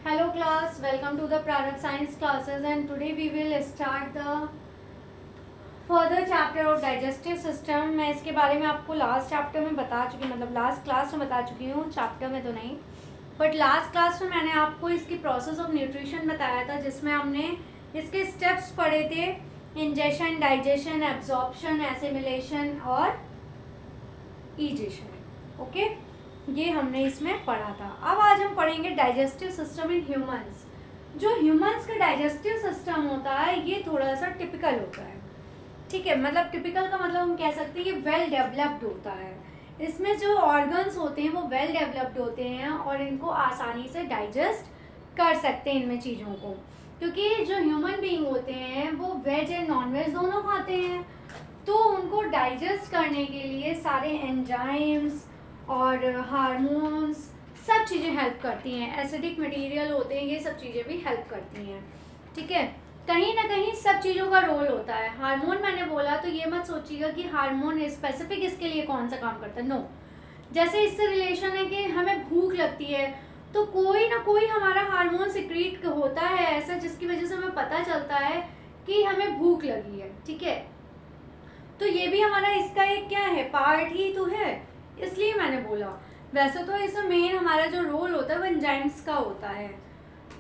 Hello class, welcome to the Product Science classes and today we will start the further chapter of digestive system. मैं इसके बारे में आपको last chapter में बता चुकी हूँ, मतलब लास्ट क्लास में बता चुकी हूँ, चैप्टर में तो नहीं, बट लास्ट क्लास में मैंने आपको इसकी प्रोसेस ऑफ न्यूट्रिशन बताया था जिसमें हमने इसके स्टेप्स पढ़े थे, इंजेशन, डाइजेशन, एब्जॉर्प्शन, एसिमिलेशन और ईजेशन। ओके, ये हमने इसमें पढ़ा था। अब आज हम पढ़ेंगे डाइजेस्टिव सिस्टम इन ह्यूमंस। जो ह्यूमंस का डाइजेस्टिव सिस्टम होता है ये थोड़ा सा टिपिकल होता है, ठीक है। मतलब टिपिकल का मतलब हम कह सकते हैं कि वेल डेवलप्ड होता है। इसमें जो ऑर्गन्स होते हैं वो वेल डेवलप्ड होते हैं और इनको आसानी से डाइजेस्ट कर सकते हैं इनमें चीज़ों को, क्योंकि जो ह्यूमन बीइंग होते हैं वो वेज एंड नॉन वेज दोनों खाते हैं, तो उनको डाइजेस्ट करने के लिए सारे एंजाइम्स और हार्मोन्स सब चीज़ें हेल्प करती हैं। एसिडिक मटेरियल होते हैं, ये सब चीज़ें भी हेल्प करती हैं, ठीक है। कहीं ना कहीं सब चीज़ों का रोल होता है। हार्मोन मैंने बोला तो ये मत सोचिएगा कि हार्मोन स्पेसिफिक इसके लिए कौन सा काम करता है, नो। जैसे इससे रिलेशन है कि हमें भूख लगती है तो कोई ना कोई हमारा हार्मोन सिक्रीट होता है ऐसा जिसकी वजह से हमें पता चलता है कि हमें भूख लगी है, ठीक है। तो ये भी हमारा इसका एक क्या है, पार्ट ही तो है, इसलिए मैंने बोला। वैसे तो इसमें मेन हमारा जो रोल होता है वो एंजाइम्स का होता है,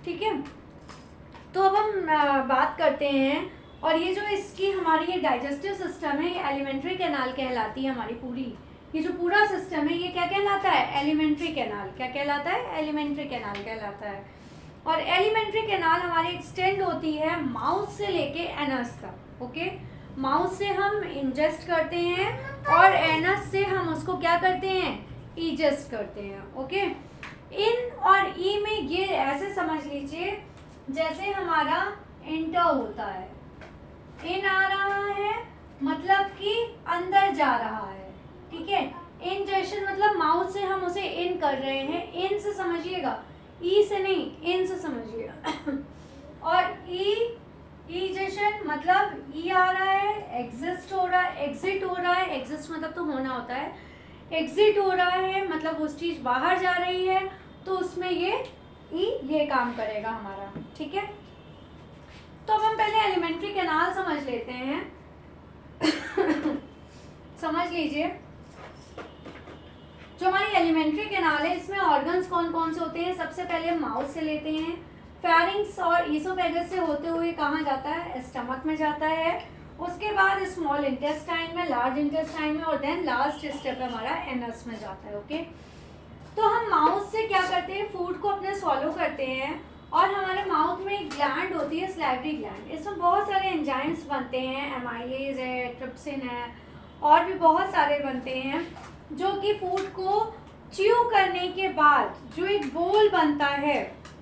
ठीक है। तो अब हम बात करते हैं, और ये जो इसकी हमारी ये डाइजेस्टिव सिस्टम है ये एलिमेंट्री कैनाल कहलाती है हमारी पूरी। ये जो पूरा सिस्टम है ये क्या कहलाता है, एलिमेंट्री कैनाल। क्या कहलाता है, एलिमेंट्री कैनाल कहलाता है। और एलिमेंट्री कैनाल हमारी एक्सटेंड होती है माउथ से लेके एनस तक, ओके। माउथ से हम इंजेस्ट करते हैं और एनस से हम उसको क्या करते हैं, इजेस्ट करते हैं, ओके। इन और ई में ये ऐसे समझ लीजिए जैसे हमारा इंटर होता है, इन आ रहा है मतलब कि अंदर जा रहा है, ठीक है। इंजेशन मतलब माउथ से हम उसे इन कर रहे हैं, इन से समझिएगा, ई से नहीं, इन से समझिएगा। और ई इजेशन मतलब ई आ रहा है, एग्जिस्ट हो रहा है, एग्जिट हो रहा है, एग्जिस्ट मतलब तो होना होता है, एग्जिट हो रहा है मतलब उस चीज बाहर जा रही है, तो उसमें ये ई ये काम करेगा हमारा, ठीक है। तो अब हम पहले एलिमेंट्री कैनाल समझ लेते हैं। समझ लीजिए, जो हमारी एलिमेंट्री कैनाल है इसमें ऑर्गन्स कौन कौन से होते हैं। सबसे पहले माउथ से लेते हैं, फेरिंक्स और ईसोफेगस से होते हुए कहाँ जाता है, स्टमक में जाता है। उसके बाद स्मॉल इंटेस्टाइन में, लार्ज इंटेस्टाइन में, और देन लास्ट स्टेप हमारा एनस में जाता है, ओके। तो हम माउथ से क्या करते हैं, फूड को अपने सॉलो करते हैं, और हमारे माउथ में एक ग्लैंड होती है, सलाइवरी ग्लैंड। इसमें बहुत सारे एंजाइम्स बनते हैं, एमाइलेज है, ट्रिप्सिन है, और भी बहुत सारे बनते हैं, जो कि फूड को च्यू करने के बाद जो एक बोल बनता है,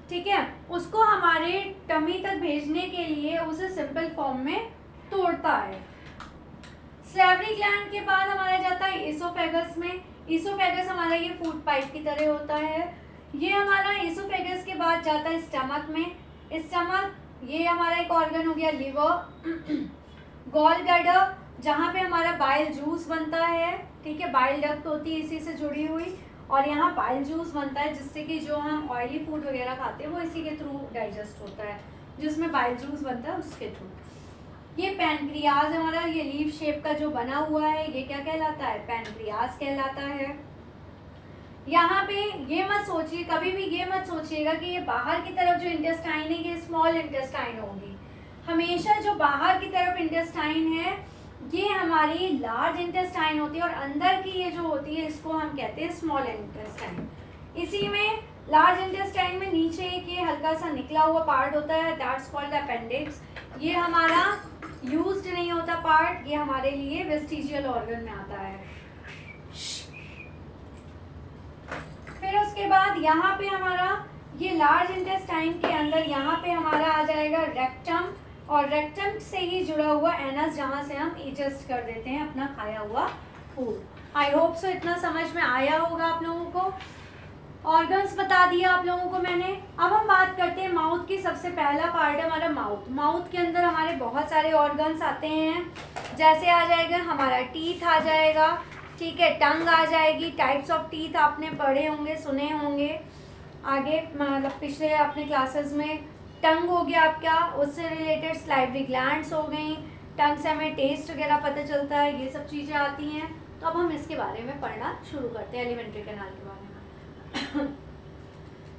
ठीक है, उसको हमारे टमी तक भेजने के लिए उसे सिंपल फॉर्म में तोड़ता है। सलाइवरी ग्लैंड के बाद हमारा जाता है इसोफेगस में। इसोफेगस हमारा ये फूड पाइप की तरह होता है। ये हमारा इसोफेगस के बाद जाता है स्टमक में। स्टमक ये हमारा एक ऑर्गन हो गया, लिवर, गॉल ब्लैडर जहाँ पे हमारा बाइल जूस बनता है, ठीक है, बाइल डक्ट होती है इसी से जुड़ी हुई, और यहाँ बाइल जूस बनता है जिससे कि जो हम ऑयली फूड वगैरह खाते हैं वो इसी के थ्रू डाइजेस्ट होता है, जिसमें बाइल जूस बनता है उसके थ्रू। ये पैनक्रियाज हमारा, ये लीफ शेप का जो बना हुआ है ये क्या कहलाता है, पैनक्रियाज कहलाता है। यहाँ पे ये मत सोचिए, कभी भी ये मत सोचिएगा कि ये बाहर की तरफ जो इंटेस्टाइन है ये स्मॉल इंटेस्टाइन होगी। हमेशा जो बाहर की तरफ इंटेस्टाइन है ये हमारी लार्ज इंटेस्टाइन होती है, और अंदर की ये जो होती है इसको हम कहते हैं स्मॉल इंटेस्टाइन। इसी में लार्ज इंटेस्टाइन में नीचे एक ये हल्का सा निकला हुआ पार्ट होता है, दैट्स कॉल्ड अपेंडिक्स। ये हमारा यूज्ड नहीं होता पार्ट, ये हमारे लिए वेस्टिजियल ऑर्गन में आता है। फिर उसके बाद यहाँ पे हमारा ये लार्ज इंटेस्टाइन के अंदर यहाँ पे हमारा आ जाएगा रेक्टम, और रेक्टम से ही जुड़ा हुआ एनस जहाँ से हम इजेस्ट कर देते हैं अपना खाया हुआ फूड। आई होप सो इतना समझ में आया होगा आप लोगों को। ऑर्गन्स बता दिया आप लोगों को मैंने। अब हम बात करते हैं माउथ की। सबसे पहला पार्ट है हमारा माउथ। माउथ के अंदर हमारे बहुत सारे ऑर्गन्स आते हैं, जैसे आ जाएगा हमारा टीथ आ जाएगा, ठीक है, टंग आ जाएगी, टाइप्स ऑफ टीथ आपने पढ़े होंगे, सुने होंगे। आगे मतलब पिछले अपने क्लासेस में टंग हो गया आपका, उससे रिलेटेड स्लाइवरी ग्लैंड्स हो गई, टंग से हमें टेस्ट वगैरह पता चलता है, ये सब चीज़ें आती हैं। तो अब हम इसके बारे में पढ़ना शुरू करते हैं, एलिमेंट्री कैनाल के बारे में।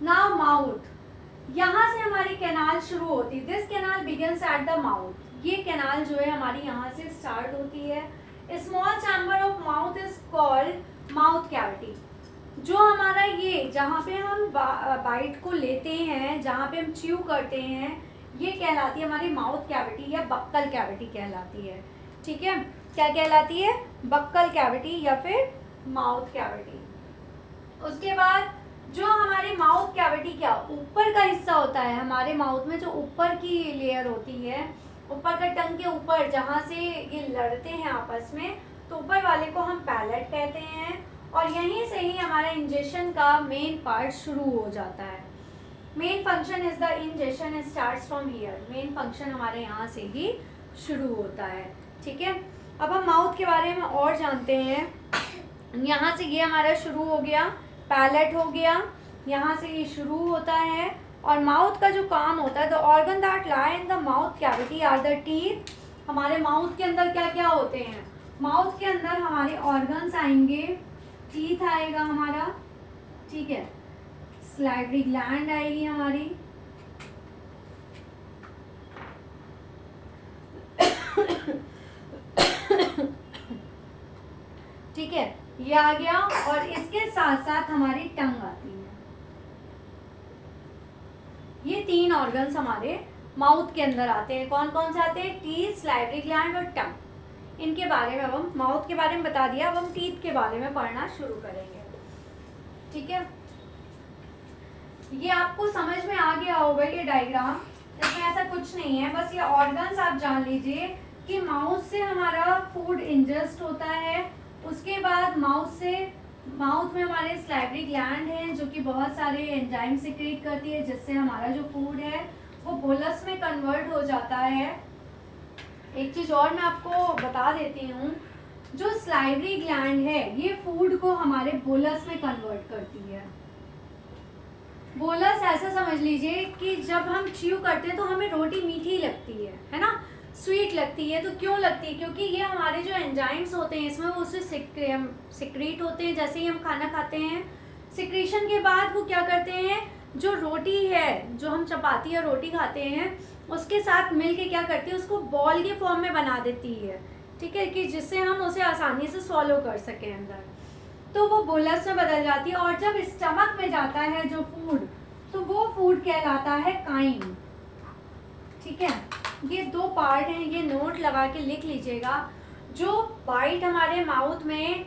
नाउ माउथ, यहाँ से हमारी कैनाल शुरू होती है। This canal begins at the mouth. ये कैनाल जो है हमारी यहाँ से स्टार्ट होती है। Small chamber of mouth is called mouth cavity. जो हमारा ये जहाँ पे हम बाइट को लेते हैं, जहाँ पे हम च्यू करते हैं, ये कहलाती है हमारी माउथ कैविटी या बक्कल कैविटी कहलाती है। ठीक है, क्या कहलाती है? बक्कल कैविटी या फिर माउथ कैविटी। उसके बाद जो हमारी माउथ कैविटी क्या ऊपर का हिस्सा होता है हमारे माउथ में, जो ऊपर की लेयर होती है, ऊपर का टंग के ऊपर जहाँ से ये लड़ते हैं आपस में, तो ऊपर वाले को हम पैलेट कहते हैं। और यहीं से ही हमारा इंजेशन का मेन पार्ट शुरू हो जाता है। Main function is the ingestion starts from here. Main function हमारे यहाँ से ही शुरू होता है। ठीक है, अब हम माउथ के बारे में और जानते हैं। यहाँ से ये हमारा शुरू हो गया, पैलेट हो गया, यहाँ से ये शुरू होता है। और माउथ का जो काम होता है, the organ that lie in the mouth cavity are the teeth. हमारे माउथ के अंदर क्या क्या होते हैं? माउथ के अंदर हमारे ऑर्गन्स आएंगे, टीथ आएगा हमारा, ठीक है, स्लाइवरी ग्लैंड आएगी हमारी, ठीक है, ये आ गया। और इसके साथ साथ हमारी टंग आती है। ये तीन ऑर्गन्स हमारे माउथ के अंदर आते हैं। कौन कौन से आते हैं? टीथ, स्लाइवरी ग्लैंड और टंग। इनके बारे में अब हम माउथ के बारे में बता दिया, अब हम टीथ के बारे में पढ़ना शुरू करेंगे। ठीक है, ये आपको समझ में आ गया होगा ये डायग्राम। इसमें ऐसा कुछ नहीं है, बस ये ऑर्गन्स आप जान लीजिए कि माउथ से हमारा फूड इंजेस्ट होता है। उसके बाद माउथ में हमारे स्लाइवरी ग्लैंड हैं जो कि बहुत सारे एंजाइम सिक्रीट करती है, जिससे हमारा जो फूड है वो बोलस में कन्वर्ट हो जाता है। एक चीज़ और मैं आपको बता देती हूँ, जो स्लाइवरी ग्लैंड है ये फूड को हमारे बोलस में कन्वर्ट करती है। बोलस ऐसा समझ लीजिए कि जब हम च्यू करते हैं तो हमें रोटी मीठी लगती है ना, स्वीट लगती है। तो क्यों लगती है? क्योंकि ये हमारे जो एंजाइम्स होते हैं इसमें वो उससे सिक्रीट होते हैं जैसे ही हम खाना खाते हैं। सिक्रीशन के बाद वो क्या करते हैं, जो रोटी है, जो हम चपाती या रोटी खाते हैं उसके साथ मिल के क्या करती है, उसको बॉल के फॉर्म में बना देती है। ठीक है, कि जिससे हम उसे आसानी से स्वॉलो कर सकें अंदर। तो वो बोलस में बदल जाती है। और जब स्टमक में जाता है जो फूड, तो वो फूड कहलाता है काइम। ठीक है, ये दो पार्ट हैं, ये नोट लगा के लिख लीजिएगा। जो बाइट हमारे माउथ में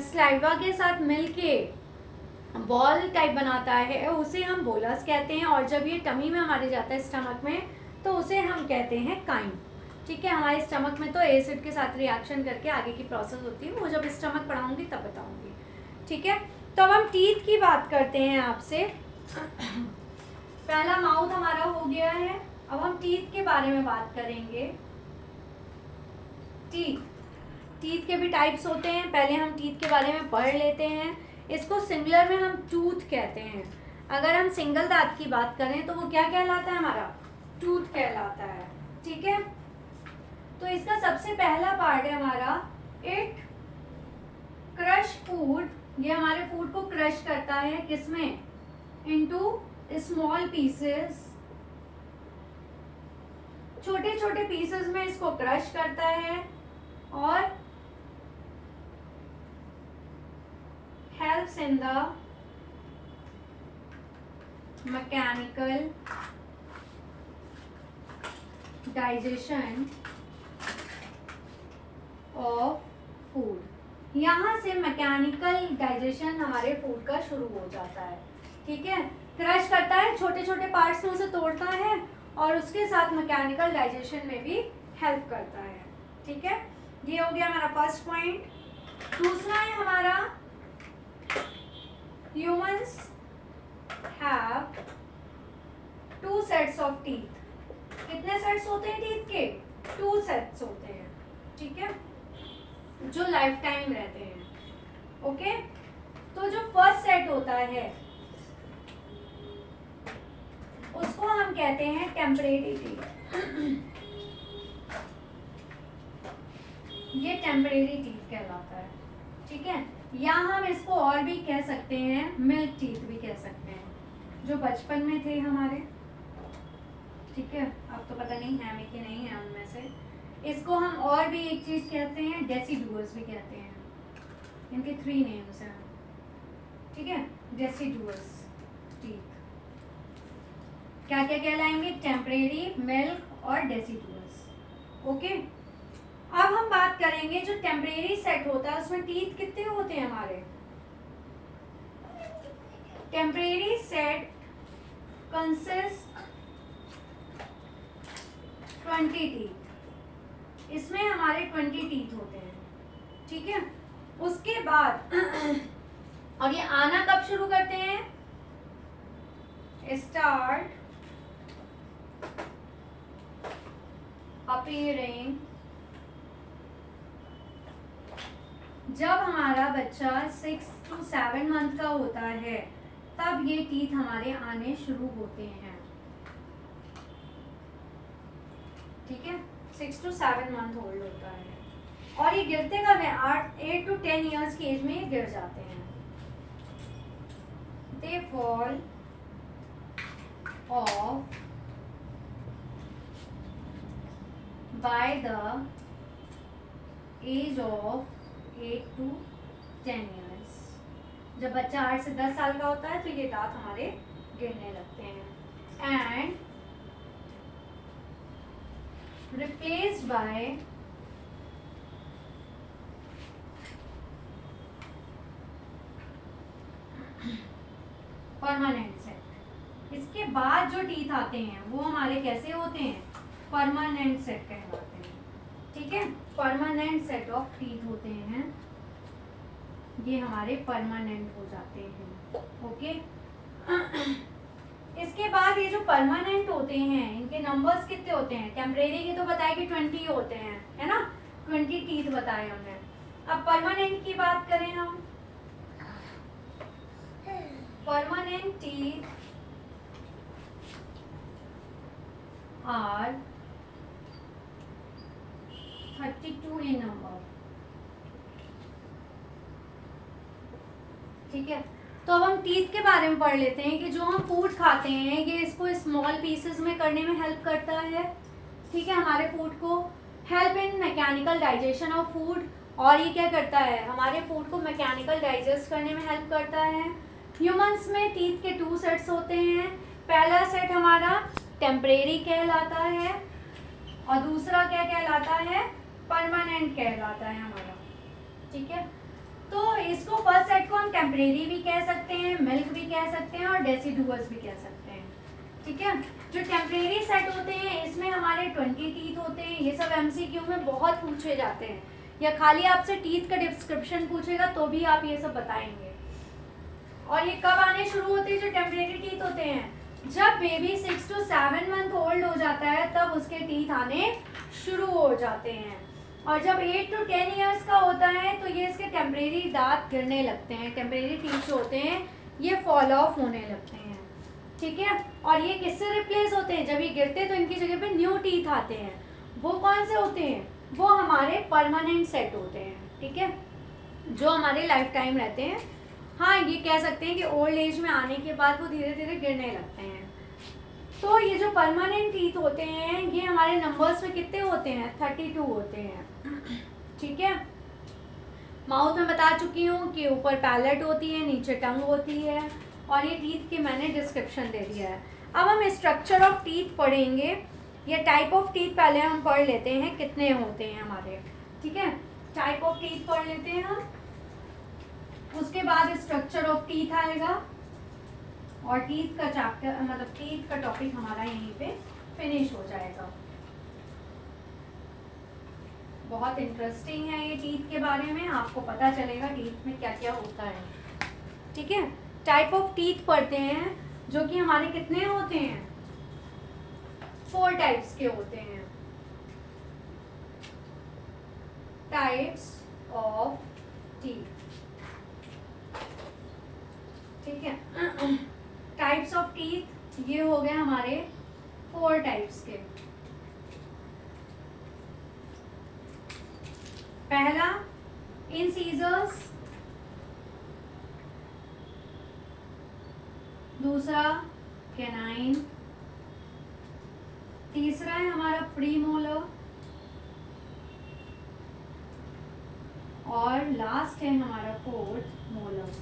स्लाइवा के साथ मिलके बॉल टाइप बनाता है उसे हम बोलस कहते हैं। और जब ये टमी में हमारे जाता है स्टमक में, तो उसे हम कहते हैं काइम। ठीक है, हमारे स्टमक में तो एसिड के साथ रिएक्शन करके आगे की प्रोसेस होती है, वो जब स्टमक पढ़ाऊंगी तब बताऊंगी। ठीक है, तो अब हम टीथ की बात करते हैं आपसे। पहला माउथ हमारा हो गया है, अब हम टीथ के बारे में बात करेंगे। टीथ के भी टाइप्स होते हैं, पहले हम टीथ के बारे में पढ़ लेते हैं। इसको सिंगुलर में हम टूथ कहते हैं। अगर हम सिंगल दांत की बात करें तो वो क्या कहलाता है? हमारा टूथ कहलाता है। ठीक है, तो इसका सबसे पहला पार्ट है हमारा इट क्रश फूड। ये हमारे फूड को क्रश करता है, किसमें? इनटू स्मॉल पीसेस, छोटे छोटे पीसेस में इसको क्रश करता है। और helps in the mechanical digestion of food। यहाँ से मैकेनिकल डाइजेशन हमारे फूड का शुरू हो जाता है। ठीक है, क्रश करता है, छोटे छोटे पार्ट्स में उसे तोड़ता है और उसके साथ मैकेनिकल डाइजेशन में भी हेल्प करता है। ठीक है, ये हो गया हमारा फर्स्ट पॉइंट। दूसरा है हमारा humans have 2 sets of teeth। कितने सेट्स होते हैं टीथ के? 2 सेट्स होते हैं। ठीक है, जो लाइफ टाइम रहते हैं। ओके, तो जो फर्स्ट सेट होता है हम कहते हैं टेम्परेरी टीथ। ये टेम्परेरी टीथ कहलाता है, ठीक है। या हम इसको और भी कह सकते हैं, मिल्क टीथ भी कह सकते हैं, जो बचपन में थे हमारे, ठीक है। अब तो पता नहीं है कि नहीं है उनमें से। इसको हम और भी एक चीज कहते हैं, डेसिडुअर्स भी कहते हैं। इनके 3 नेम्स हैं, ठीक है। डेसिडुअर्स टीथ क्या क्या कहलाएंगे? टेम्परेरी, मिल्क और डेसिडुअर्स। ओके, अब हम बात करेंगे जो टेम्परेरी सेट होता है उसमें टीथ कितने होते हैं हमारे? Temporary set consist 20 teeth. इसमें हमारे 20 टीथ होते हैं, ठीक है। उसके बाद और ये आना कब शुरू करते हैं? स्टार्ट अपीयरिंग जब हमारा बच्चा 6 to 7 मंथ का होता है, तब ये टीथ हमारे आने शुरू होते हैं, ठीक है। 6 to 7 मंथ ओल्ड होता है और ये गिरते कब है? 8 to 10 ईयर्स की एज में ये गिर जाते हैं। They fall off by the age of 8 to 10 years. जब बच्चा 8 से 10 साल का होता है तो ये दांत हमारे गिरने लगते हैं। And replaced by permanent set. इसके बाद जो टीथ आते हैं वो हमारे कैसे होते हैं? परमानेंट सेट कहलाते हैं, ठीक है। परमानेंट सेट ऑफ टीथ होते हैं, ये हमारे परमानेंट हो जाते हैं, ओके। इसके बाद ये जो परमानेंट होते हैं इनके नंबर्स कितने होते हैं? टेम्परेरी के तो बताए कि 20 होते हैं, है ना, 20 टीथ बताए हमने। अब परमानेंट की बात करें हम, permanent teeth are 32 in number, ठीक है। तो अब हम टीथ के बारे में पढ़ लेते हैं कि जो हम फूड खाते हैं ये इसको स्मॉल पीसेस में करने में हेल्प करता है, ठीक है। हमारे फूड को help in mechanical digestion of food, और ये क्या करता है? हमारे फूड को मैकेनिकल डाइजेस्ट करने में हेल्प करता है। ह्यूमंस में टीथ के 2 सेट्स होते हैं। पहला सेट हमारा टेम्परेरी कहलाता है और दूसरा क्या कहलाता है? परमानेंट कहलाता है हमारा, ठीक है। तो इसको फर्स्ट सेट को हम टेम्परेरी भी कह सकते हैं, मिल्क भी कह सकते हैं और डेसिडुअर्स भी कह सकते हैं, ठीक है। जो टेम्परेरी सेट होते हैं इसमें हमारे 20 टीथ होते हैं। ये सब एमसीक्यू में बहुत पूछे जाते हैं, या खाली आपसे टीथ का डिस्क्रिप्शन पूछेगा तो भी आप ये सब बताएंगे। और ये कब आने शुरू होते हैं जो टेम्परेरी टीथ होते हैं? जब बेबी 6 to 7 मंथ ओल्ड हो जाता है तब उसके टीथ आने शुरू हो जाते हैं। और जब 8 to 10 ईयर्स का होता है तो ये इसके टेम्परेरी दांत गिरने लगते हैं, टेम्परेरी टीथ जो होते हैं ये फॉल ऑफ होने लगते हैं, ठीक है। और ये किससे रिप्लेस होते हैं? जब ये गिरते हैं तो इनकी जगह पे न्यू टीथ आते हैं। वो कौन से होते हैं? वो हमारे परमानेंट सेट होते हैं, ठीक है, जो हमारे लाइफ टाइम रहते हैं। हाँ, ये कह सकते हैं कि ओल्ड एज में आने के बाद वो धीरे धीरे गिरने लगते हैं। तो ये जो परमानेंट टीथ होते हैं ये हमारे नंबर्स में कितने होते हैं? 32 होते हैं, ठीक है। माउथ में बता चुकी हूँ कि ऊपर पैलेट होती है, नीचे टंग होती है, और ये टीथ की मैंने डिस्क्रिप्शन दे दिया है। अब हम स्ट्रक्चर ऑफ टीथ पढ़ेंगे, या टाइप ऑफ टीथ पहले हम पढ़ लेते हैं कितने होते हैं हमारे, ठीक है। टाइप ऑफ टीथ पढ़ लेते हैं हम, उसके बाद स्ट्रक्चर ऑफ टीथ आएगा और टीथ का चैप्टर मतलब टीथ का टॉपिक हमारा यहीं पे फिनिश हो जाएगा। बहुत इंटरेस्टिंग है ये टीथ के बारे में, आपको पता चलेगा टीथ में क्या क्या होता है, ठीक है। टाइप ऑफ टीथ पढ़ते हैं जो कि हमारे कितने होते हैं? 4 टाइप्स के होते हैं। टाइप्स ऑफ टीथ, ठीक है। टाइप्स ऑफ टीथ ये हो गए हमारे 4 टाइप्स के। पहला इंसीजर्स, दूसरा कैनाइन, तीसरा है हमारा प्रीमोलर, और लास्ट है हमारा fourth molars.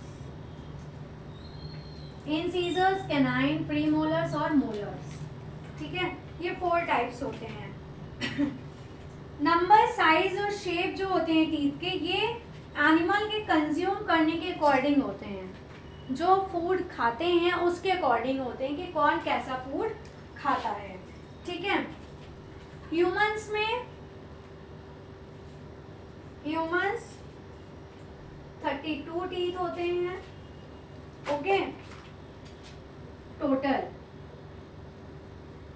Incisors, canine, premolars और मोलर्स। ठीक है, ये 4 टाइप्स होते हैं। नंबर, साइज और शेप जो होते हैं टीथ के, ये एनिमल के कंज्यूम करने के अकॉर्डिंग होते हैं। जो फूड खाते हैं उसके अकॉर्डिंग होते हैं कि कौन कैसा फूड खाता है। ठीक है, ह्यूमंस 32 टीथ होते हैं। Okay, total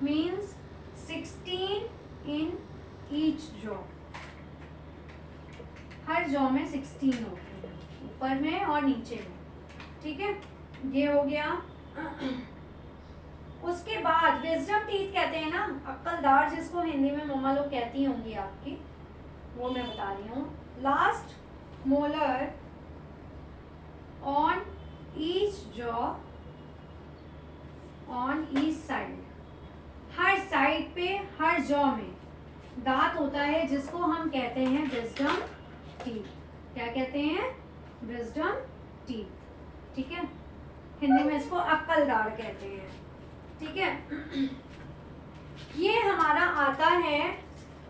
means 16 in each jaw. Her jaw में 16 होते हैं, ऊपर में और नीचे में। ठीक है, ये हो गया। उसके बाद विजडम टीथ कहते हैं ना, अक्लदार जिसको हिंदी में मम्मा लोग कहती होंगी आपकी, वो मैं बता रही हूँ। Last molar on each jaw on each side. Her side पे, हर जॉ में दांत होता है जिसको हम कहते हैं विजडम टीथ। क्या कहते हैं? Wisdom teeth. ठीक है, हिंदी में इसको अक्लदार कहते हैं। ठीक है, ये हमारा आता है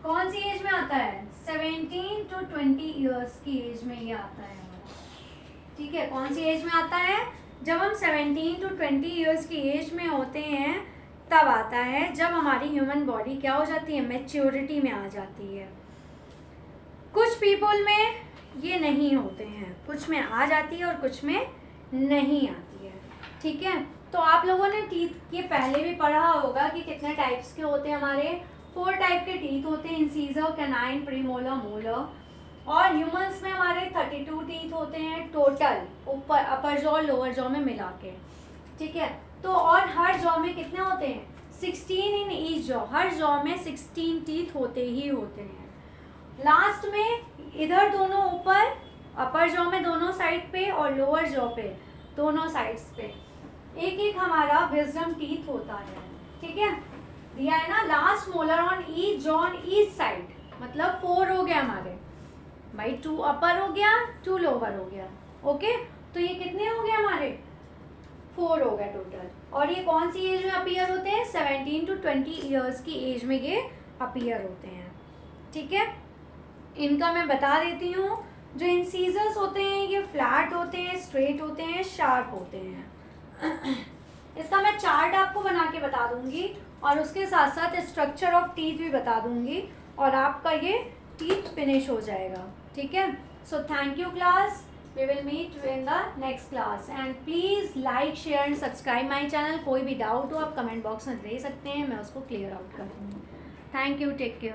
कौन सी एज में आता है? 17 to 20 ईयर्स की एज में ये आता है हमारा। ठीक है, कौन सी एज में आता है? जब हम 17 to 20 ईयर्स की एज में होते हैं तब आता है, जब हमारी ह्यूमन बॉडी क्या हो जाती है? मैच्योरिटी में आ जाती है। कुछ पीपल में ये नहीं होते हैं, कुछ में आ जाती है और कुछ में नहीं आती है। ठीक है, तो आप लोगों ने टीथ ये पहले भी पढ़ा होगा कि कितने टाइप्स के होते हैं हमारे। 4 टाइप के टीथ होते हैं, इंसीजर, कैनाइन, प्रीमोलर, मोलर। और ह्यूमंस में हमारे 32 टीथ होते हैं टोटल, ऊपर अपर जॉ लोअर जॉ में मिला के। ठीक है, तो और हर जॉ में कितने होते हैं? 16 in each jaw. Her jaw में 16 टीथ होते ही होते हैं। लास्ट में इधर दोनों ऊपर, अपर जॉ में दोनों साइड पे और लोअर जॉ पे दोनों साइड्स पे एक एक हमारा विजडम टीथ होता है। ठीक है, दिया है ना, last molar on each jaw on each side, मतलब 4 हो गया हमारे भाई। 2 अपर हो गया, 2 लोअर हो गया। ओके, तो ये कितने हो गए हमारे? 4 हो गया टोटल। और ये कौन सी एज में अपीयर होते हैं? 17 to 20 ईयर्स की एज में ये अपीयर होते हैं। ठीक है, इनका मैं बता देती हूँ। जो इंसीजर्स होते हैं ये फ्लैट होते हैं, स्ट्रेट होते हैं, शार्प होते हैं। इसका मैं चार्ट आपको बना के बता दूंगी और उसके साथ साथ स्ट्रक्चर ऑफ टीथ भी बता दूंगी और आपका ये टीथ फिनिश हो जाएगा। ठीक है, so thank you class, we will meet in the next class and please like, share and subscribe my channel. कोई भी डाउट हो आप कमेंट बॉक्स में दे सकते हैं, मैं उसको क्लियर आउट कर दूँगी। Thank you, take care.